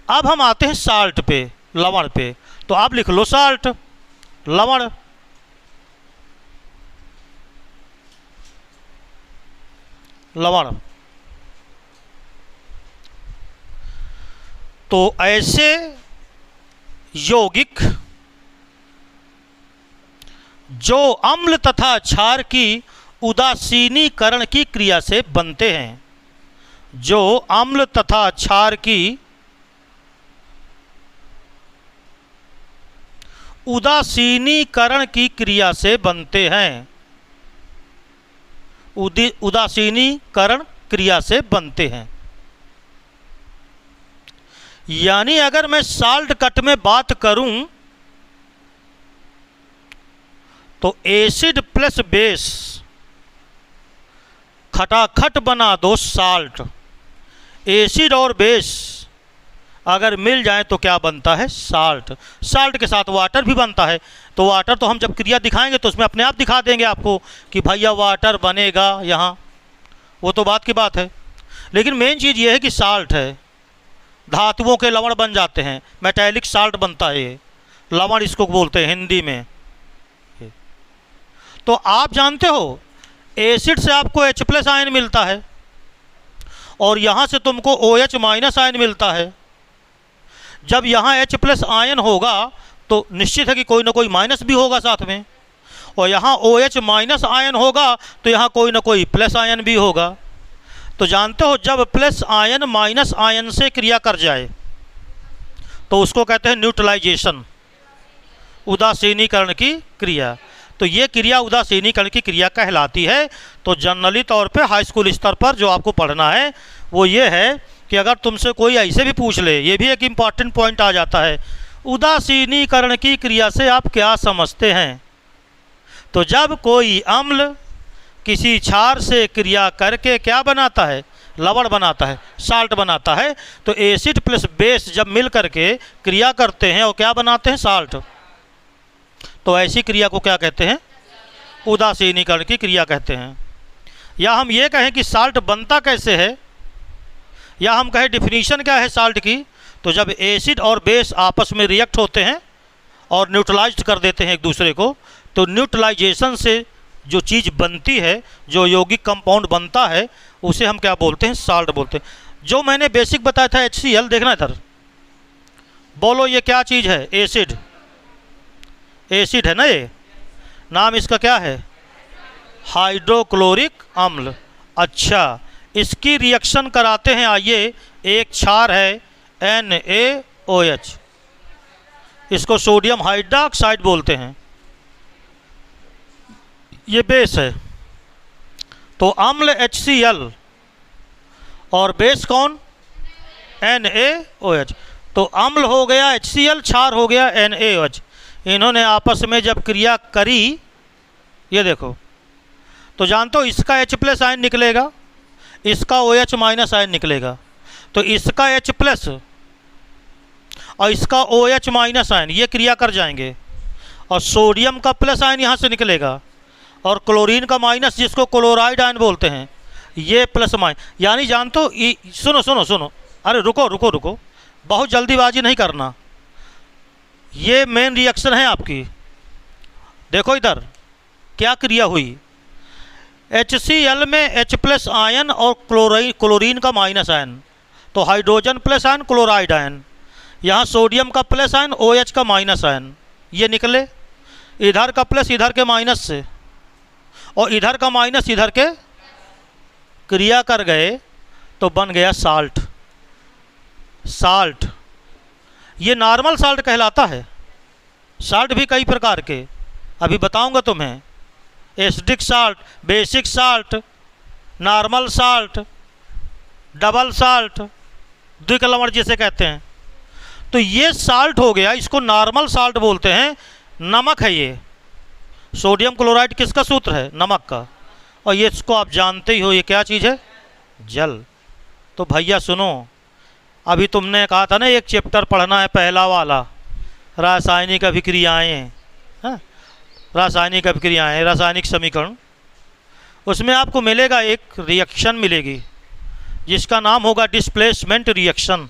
अब हम आते हैं साल्ट पे, लवण पे। तो आप लिख लो साल्ट, लवण। लवण तो ऐसे यौगिक जो अम्ल तथा क्षार की उदासीनीकरण की क्रिया से बनते हैं, जो अम्ल तथा क्षार की उदासीनीकरण की क्रिया से बनते हैं, उदासीनीकरण क्रिया से बनते हैं। यानी अगर मैं साल्ट कट में बात करूं तो एसिड प्लस बेस खटाखट बना दो साल्ट। एसिड और बेस अगर मिल जाए तो क्या बनता है, साल्ट। साल्ट के साथ वाटर भी बनता है। तो वाटर तो हम जब क्रिया दिखाएंगे तो उसमें अपने आप दिखा देंगे आपको कि भैया वाटर बनेगा यहाँ, वो तो बात की बात है। लेकिन मेन चीज़ ये है कि साल्ट है, धातुओं के लवण बन जाते हैं, मेटैलिक साल्ट बनता है, ये लवण इसको बोलते हैं हिंदी में। तो आप जानते हो एसिड से आपको H+ आयन मिलता है और यहाँ से तुमको OH- आयन मिलता है। जब यहाँ H+ आयन होगा तो निश्चित है कि कोई ना कोई माइनस भी होगा साथ में, और यहाँ OH- आयन होगा तो यहाँ कोई ना कोई प्लस आयन भी होगा। तो जानते हो जब प्लस आयन माइनस आयन से क्रिया कर जाए तो उसको कहते हैं न्यूट्रलाइजेशन, उदासीनीकरण की क्रिया। तो ये क्रिया उदासीनीकरण की क्रिया कहलाती है। तो जनरली तौर पे हाई स्कूल स्तर पर जो आपको पढ़ना है वो ये है कि अगर तुमसे कोई ऐसे भी पूछ ले, ये भी एक इम्पॉर्टेंट पॉइंट आ जाता है, उदासीनीकरण की क्रिया से आप क्या समझते हैं। तो जब कोई अम्ल किसी क्षार से क्रिया करके क्या बनाता है, लवण बनाता है, साल्ट बनाता है, तो एसिड प्लस बेस जब मिल करके क्रिया करते हैं और क्या बनाते हैं, साल्ट। तो ऐसी क्रिया को क्या कहते हैं, उदासीनीकरण की क्रिया कहते हैं। या हम ये कहें कि साल्ट बनता कैसे है, या हम कहें डिफिनीशन क्या है साल्ट की, तो जब एसिड और बेस आपस में रिएक्ट होते हैं और न्यूट्रलाइज कर देते हैं एक दूसरे को, तो न्यूट्रलाइजेशन से जो चीज़ बनती है, जो यौगिक कंपाउंड बनता है, उसे हम क्या बोलते हैं, साल्ट बोलते हैं। जो मैंने बेसिक बताया था HCl, देखना इधर, बोलो ये क्या चीज़ है, एसिड। एसिड है ना, ये नाम इसका क्या है, हाइड्रोक्लोरिक अम्ल। अच्छा, इसकी रिएक्शन कराते हैं, आइए, एक क्षार है NaOH, इसको सोडियम हाइड्रॉक्साइड बोलते हैं, ये बेस है। तो अम्ल HCl और बेस कौन, NaOH। तो अम्ल हो गया HCl, क्षार हो गया NaOH। इन्होंने आपस में जब क्रिया करी, ये देखो, तो जानते हो इसका H+ आयन निकलेगा, इसका OH- आयन निकलेगा। तो इसका H+ और इसका OH- आयन ये क्रिया कर जाएंगे, और सोडियम का प्लस आयन यहाँ से निकलेगा, और क्लोरीन का माइनस, जिसको क्लोराइड आयन बोलते हैं, ये प्लस माइनस। यानी जानते हो, सुनो सुनो सुनो, अरे रुको रुको रुको, बहुत जल्दीबाजी नहीं करना, ये मेन रिएक्शन है आपकी। देखो इधर क्या क्रिया हुई, HCl में H+ आयन और क्लोरीन का माइनस आयन, तो hydrogen plus ion, chloride ion, यहाँ सोडियम का प्लस आयन, OH का माइनस आयन, ये निकले, इधर का प्लस इधर के माइनस से, और इधर का माइनस इधर के क्रिया कर गए, तो बन गया साल्ट। साल्ट ये नॉर्मल साल्ट कहलाता है। साल्ट भी कई प्रकार के अभी बताऊंगा तुम्हें, acidic salt, basic salt, normal salt, double salt, द्विकलवण जिसे कहते हैं। तो ये साल्ट हो गया, इसको नॉर्मल साल्ट बोलते हैं। नमक है ये, सोडियम क्लोराइड किसका सूत्र है, नमक का, और ये इसको आप जानते ही हो, ये क्या चीज़ है, जल। तो भैया सुनो, अभी तुमने कहा था ना एक चैप्टर पढ़ना है, पहला वाला, रासायनिक अभिक्रियाएं, रासायनिक अभिक्रियाएं, रासायनिक समीकरण। उसमें आपको मिलेगा एक रिएक्शन मिलेगी जिसका नाम होगा displacement reaction,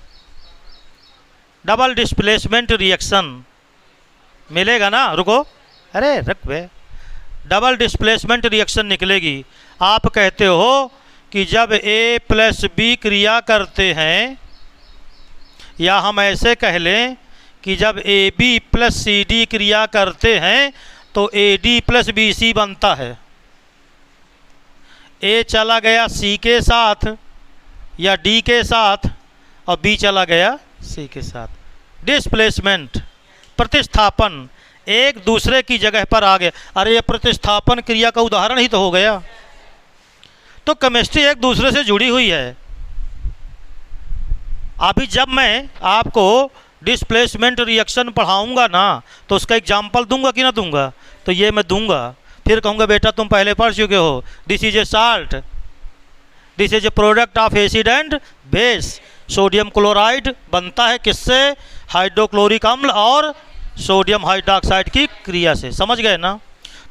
double displacement reaction मिलेगा ना, रुको, अरे रख बे, डबल डिस्प्लेसमेंट रिएक्शन निकलेगी। आप कहते हो कि जब A+B क्रिया करते हैं, या हम ऐसे कह लें कि जब AB + CD क्रिया करते हैं तो AD + BC बनता है। A चला गया C के साथ या D के साथ, और B चला गया C के साथ। डिस्प्लेसमेंट, प्रतिस्थापन, एक दूसरे की जगह पर आ गया। अरे ये प्रतिस्थापन क्रिया का उदाहरण ही तो हो गया। तो केमिस्ट्री एक दूसरे से जुड़ी हुई है। अभी जब मैं आपको डिस्प्लेसमेंट रिएक्शन पढ़ाऊंगा ना, तो उसका एग्जाम्पल दूंगा कि ना दूंगा, तो ये मैं दूंगा, फिर कहूँगा बेटा तुम पहले पढ़ चुके हो, this is a salt, this is a product of acid and base. Sodium chloride बनता है किससे, हाइड्रोक्लोरिक अम्ल और सोडियम हाइड्रोक्साइड की क्रिया से। समझ गए ना।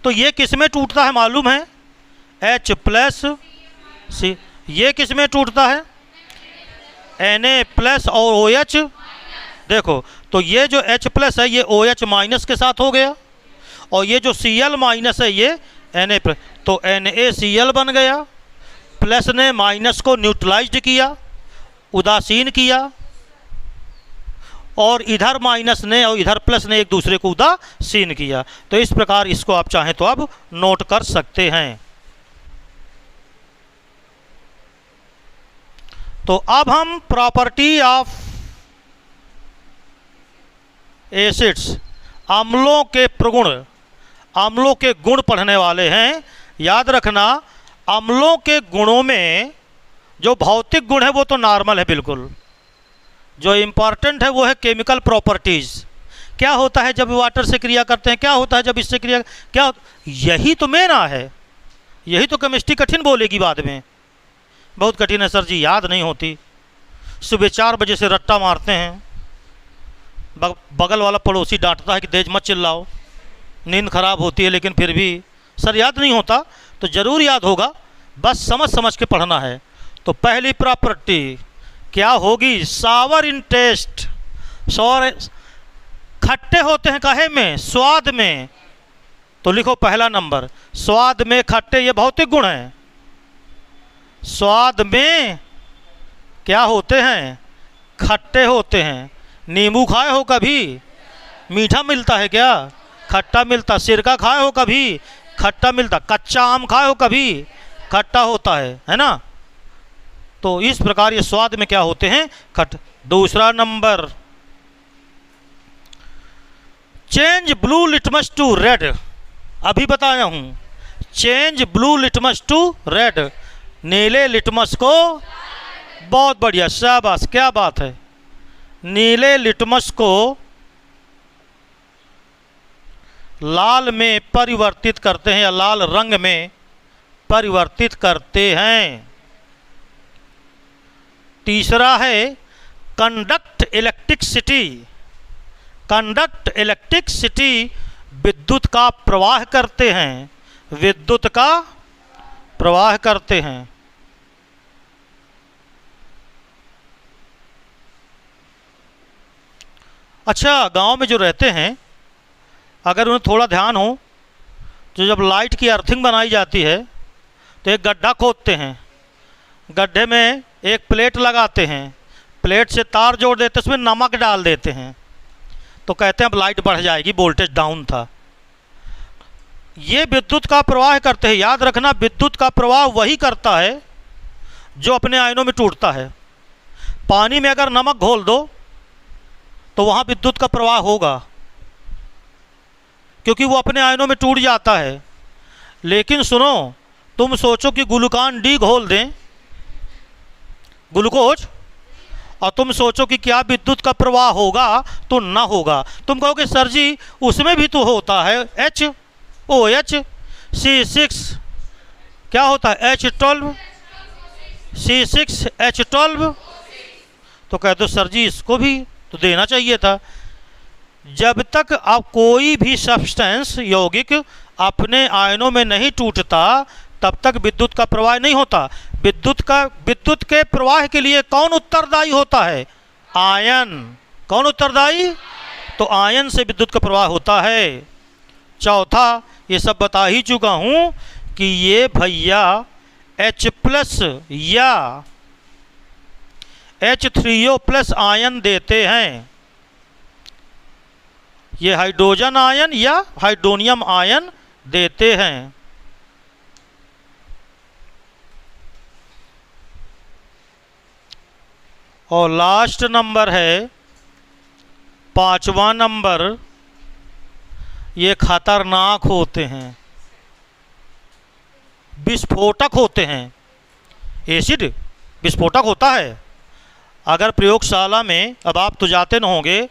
तो ये किस में टूटता है मालूम है, H+C। ये किस में टूटता है, Na+ और OH, देखो तो ये जो H+ है ये OH- के साथ हो गया, और ये जो Cl- है ये Na+, तो NaCl बन गया। प्लस ने माइनस को न्यूट्रलाइज्ड किया, उदासीन किया, और इधर माइनस ने और इधर प्लस ने एक दूसरे को उदासीन किया। तो इस प्रकार इसको आप चाहें तो अब नोट कर सकते हैं। तो अब हम प्रॉपर्टी ऑफ एसिड्स, अम्लों के प्रगुण, अम्लों के गुण पढ़ने वाले हैं। याद रखना, अम्लों के गुणों में जो भौतिक गुण है वो तो नॉर्मल है बिल्कुल, जो इम्पॉर्टेंट है वो है केमिकल प्रॉपर्टीज़। क्या होता है जब वाटर से क्रिया करते हैं, क्या होता है जब इससे क्रिया, क्या, यही तो मेन है, यही तो केमिस्ट्री कठिन बोलेगी बाद में। बहुत कठिन है सर जी, याद नहीं होती। सुबह 4 बजे से रट्टा मारते हैं, बगल वाला पड़ोसी डांटता है कि तेज मत चिल्लाओ, नींद खराब होती है, लेकिन फिर भी सर याद नहीं होता। तो ज़रूर याद होगा, बस समझ समझ के पढ़ना है। तो पहली प्रॉपर्टी क्या होगी? सावर इन टेस्ट। सौर खट्टे होते हैं काहे में? स्वाद में। तो लिखो पहला नंबर, स्वाद में खट्टे, ये भौतिक गुण है। स्वाद में क्या होते हैं? खट्टे होते हैं। नींबू खाए हो कभी? मीठा मिलता है क्या? खट्टा मिलता। सिरका खाए हो कभी? खट्टा मिलता। कच्चा आम खाए हो कभी? खट्टा होता है ना। तो इस प्रकार ये स्वाद में क्या होते हैं? खट। दूसरा number, change blue litmus to red. अभी बताया हूं, change blue litmus to red, नीले लिटमस को, बहुत बढ़िया, शाबाश, क्या बात है। नीले लिटमस को लाल में परिवर्तित करते हैं, या लाल रंग में परिवर्तित करते हैं। तीसरा है कंडक्ट इलेक्ट्रिसिटी। कंडक्ट इलेक्ट्रिसिटी, विद्युत का प्रवाह करते हैं, विद्युत का प्रवाह करते हैं। अच्छा, गांव में जो रहते हैं, अगर उन्हें थोड़ा ध्यान हो तो जब लाइट की अर्थिंग बनाई जाती है तो एक गड्ढा खोदते हैं, गड्ढे में एक प्लेट लगाते हैं, प्लेट से तार जोड़ देते हैं, उसमें नमक डाल देते हैं, तो कहते हैं अब लाइट बढ़ जाएगी, वोल्टेज डाउन था। ये विद्युत का प्रवाह करते हैं। याद रखना, विद्युत का प्रवाह वही करता है जो अपने आयनों में टूटता है। पानी में अगर नमक घोल दो तो वहाँ विद्युत का प्रवाह होगा, क्योंकि वो अपने आयनों में टूट जाता है। लेकिन सुनो, तुम सोचो कि ग्लूकान डी घोल दें, ग्लूकोज, और तुम सोचो कि क्या विद्युत का प्रवाह होगा? तो ना होगा। तुम कहोगे सर जी उसमें भी तो होता है HOH C6, क्या होता है? H12 C6 H12। तो कहते हो सर जी इसको भी तो देना चाहिए था। जब तक आप कोई भी सब्सटेंस यौगिक अपने आयनों में नहीं टूटता तब तक विद्युत का प्रवाह नहीं होता। विद्युत के प्रवाह के लिए कौन उत्तरदायी होता है? आयन। कौन उत्तरदायी? तो आयन से विद्युत का प्रवाह होता है। चौथा, ये सब बता ही चुका हूं कि ये भैया H+ या H3O+ आयन देते हैं। ये हाइड्रोजन आयन या हाइड्रोनियम आयन देते हैं। और लास्ट नंबर है 5वां नंबर, ये खतरनाक होते हैं, विस्फोटक होते हैं। एसिड विस्फोटक होता है। अगर प्रयोगशाला में, अब आप तो जाते न होंगे,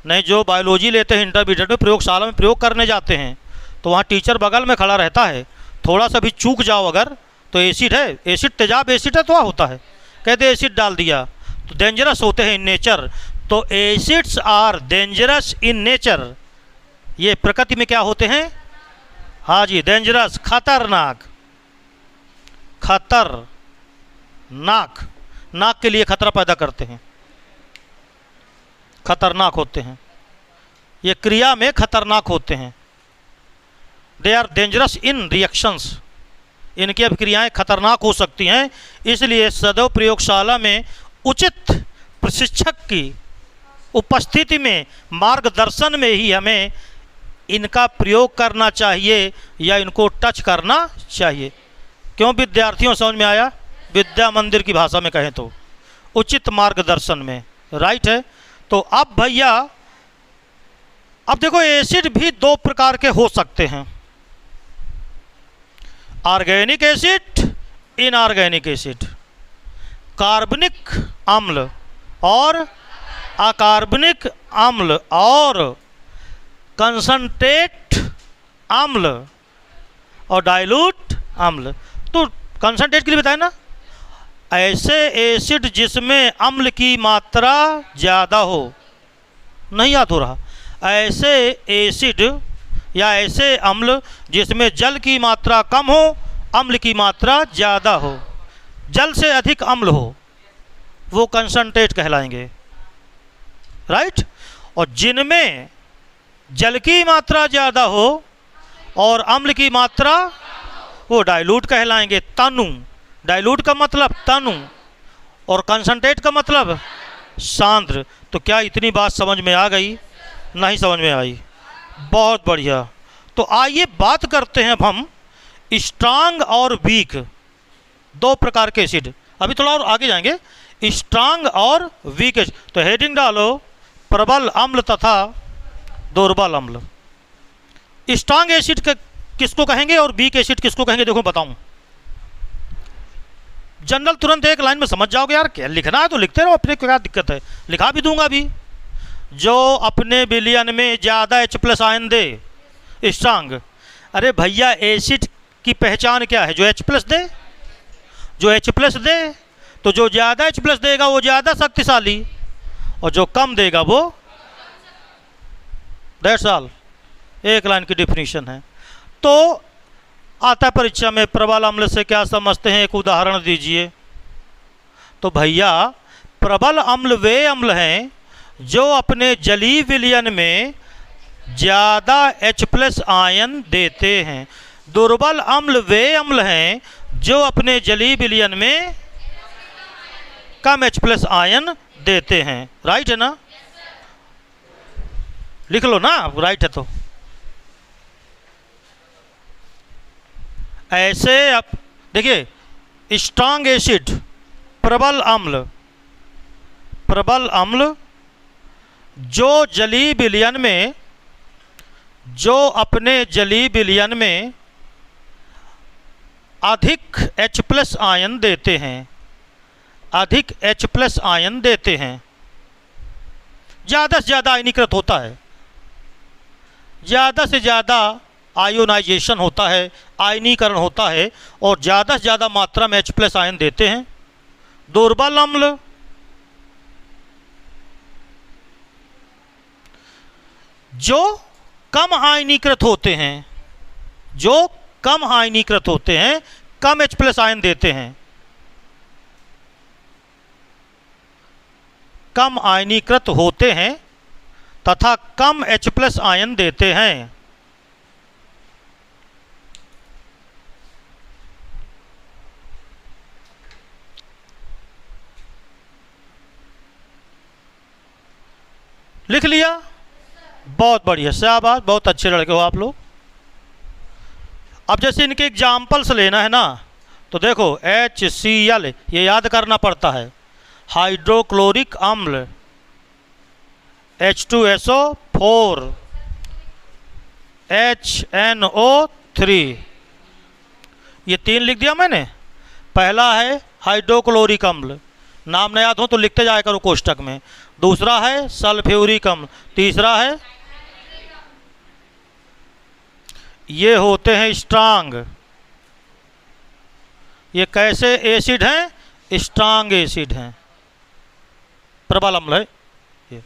नहीं जो बायोलॉजी लेते हैं इंटरमीडिएट में, प्रयोगशाला में प्रयोग करने जाते हैं तो वहाँ टीचर बगल में खड़ा रहता है। थोड़ा सा भी चूक जाओ अगर तो एसिड है, एसिड तेजाब एसिड है तो होता है, कहते एसिड डाल दिया तो डेंजरस होते हैं इन नेचर। तो acids are dangerous in nature, ये प्रकृति में क्या होते हैं? हाँ जी, डेंजरस, खतरनाक, खतरनाक। नाक के लिए खतरा पैदा करते हैं, खतरनाक होते हैं, ये क्रिया में खतरनाक होते हैं। They are dangerous in reactions, इनकी अभिक्रियाएं खतरनाक हो सकती हैं। इसलिए सदैव प्रयोगशाला में उचित प्रशिक्षक की उपस्थिति में मार्गदर्शन में ही हमें इनका प्रयोग करना चाहिए या इनको टच करना चाहिए। क्यों विद्यार्थियों, समझ में आया? विद्या मंदिर की भाषा में कहें तो उचित मार्गदर्शन में, राइट है। तो अब भैया, अब देखो एसिड भी दो प्रकार के हो सकते हैं, ऑर्गेनिक एसिड, इनऑर्गेनिक एसिड, कार्बनिक अम्ल और अकार्बनिक अम्ल और कंसंट्रेट अम्ल और डाइल्यूट अम्ल। तो कंसंट्रेट के लिए बताए ना, ऐसे एसिड जिसमें अम्ल की मात्रा ज़्यादा हो, नहीं याद हो रहा, ऐसे एसिड या ऐसे अम्ल जिसमें जल की मात्रा कम हो, अम्ल की मात्रा ज़्यादा हो, जल से अधिक अम्ल हो, वो कंसंट्रेट कहलाएंगे, राइट। और जिनमें जल की मात्रा ज़्यादा हो और अम्ल की मात्रा, वो डाइल्यूट कहलाएंगे, तनु। डाइल्यूट का मतलब तनु और कंसंट्रेट का मतलब सांद्र। तो क्या इतनी बात समझ में आ गई? नहीं समझ में आई? बहुत बढ़िया। तो आइए बात करते हैं अब हम स्ट्रांग और वीक, दो प्रकार के एसिड। अभी थोड़ा और आगे जाएंगे, स्ट्रांग और वीक एसिड। तो हेडिंग डालो प्रबल अम्ल तथा दुर्बल अम्ल। स्ट्रांग एसिड किसको कहेंगे और वीक एसिड किसको कहेंगे? देखो बताऊं, जनरल तुरंत एक लाइन में समझ जाओगे। यार क्या लिखना है तो लिखते रहो, अपने क्या दिक्कत है, लिखा भी दूंगा भी। जो अपने विलयन में ज़्यादा H+ आयन दे, स्ट्रांग। अरे भैया, एसिड की पहचान क्या है? जो H+ दे, जो H+ दे। तो जो ज़्यादा H+ देगा वो ज़्यादा शक्तिशाली और जो कम देगा वो, दैट्स ऑल। एक लाइन की डिफिनीशन है। तो आता परीक्षा में प्रबल अम्ल से क्या समझते हैं, एक उदाहरण दीजिए। तो भैया, प्रबल अम्ल वे अम्ल हैं जो अपने जलीय विलयन में ज़्यादा H+ आयन देते हैं। दुर्बल अम्ल वे अम्ल हैं जो अपने जलीय विलयन में कम H+ आयन देते हैं, राइट है ना? लिख लो ना, राइट है। तो ऐसे अब देखिए, स्ट्रांग एसिड, प्रबल अम्ल, प्रबल अम्ल जो जलीय विलयन में, जो अपने जलीय विलयन में अधिक H+ आयन देते हैं, अधिक H+ आयन देते हैं। ज़्यादा से ज़्यादा आयनीकृत होता है, ज़्यादा से ज़्यादा आयोनाइजेशन होता है, आयनीकरण होता है और ज़्यादा से ज़्यादा मात्रा में H+ आयन देते हैं। दुर्बल अम्ल जो कम आयनीकृत होते हैं, जो कम आयनीकृत होते हैं, कम H+ आयन देते हैं, कम आयनीकृत होते हैं तथा कम H+ आयन देते हैं। लिख लिया? बहुत बढ़िया, शाबाश, बहुत अच्छे लड़के हो आप लोग। अब जैसे इनके एग्जाम्पल्स लेना है ना, तो देखो HCl, ये याद करना पड़ता है, हाइड्रोक्लोरिक अम्ल, H2SO4, HNO3, ये 3 लिख दिया मैंने। पहला है हाइड्रोक्लोरिक अम्ल, नाम न याद हो तो लिखते जाया करो कोष्टक में। दूसरा है सल्फ्यूरिक अम्ल, तीसरा है, ये होते हैं स्ट्रांग। ये कैसे एसिड हैं? स्ट्रांग एसिड हैं, प्रबल अम्ल है ये।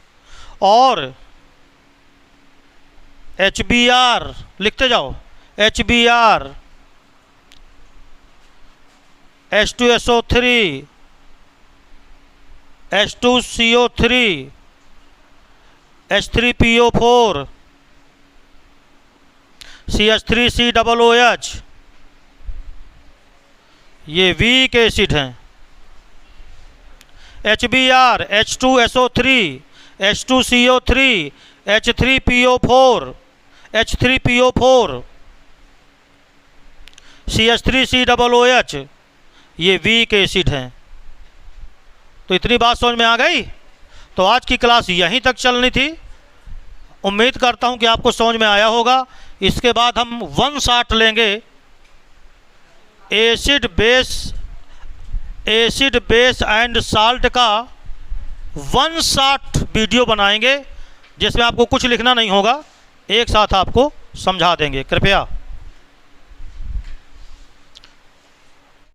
और HBr लिखते जाओ, HBr, H2SO3, H2CO3, H3PO4, CH3COOH, ये वीक एसिड हैं। HBr, H2SO3, H2CO3, H3PO4, H3PO4, CH3COOH, ये वीक एसिड हैं। तो इतनी बात समझ में आ गई। तो आज की क्लास यहीं तक चलनी थी। उम्मीद करता हूं कि आपको समझ में आया होगा। इसके बाद हम 1 शॉट लेंगे, एसिड बेस एंड साल्ट का 1 शॉट वीडियो बनाएंगे, जिसमें आपको कुछ लिखना नहीं होगा, एक साथ आपको समझा देंगे। कृपया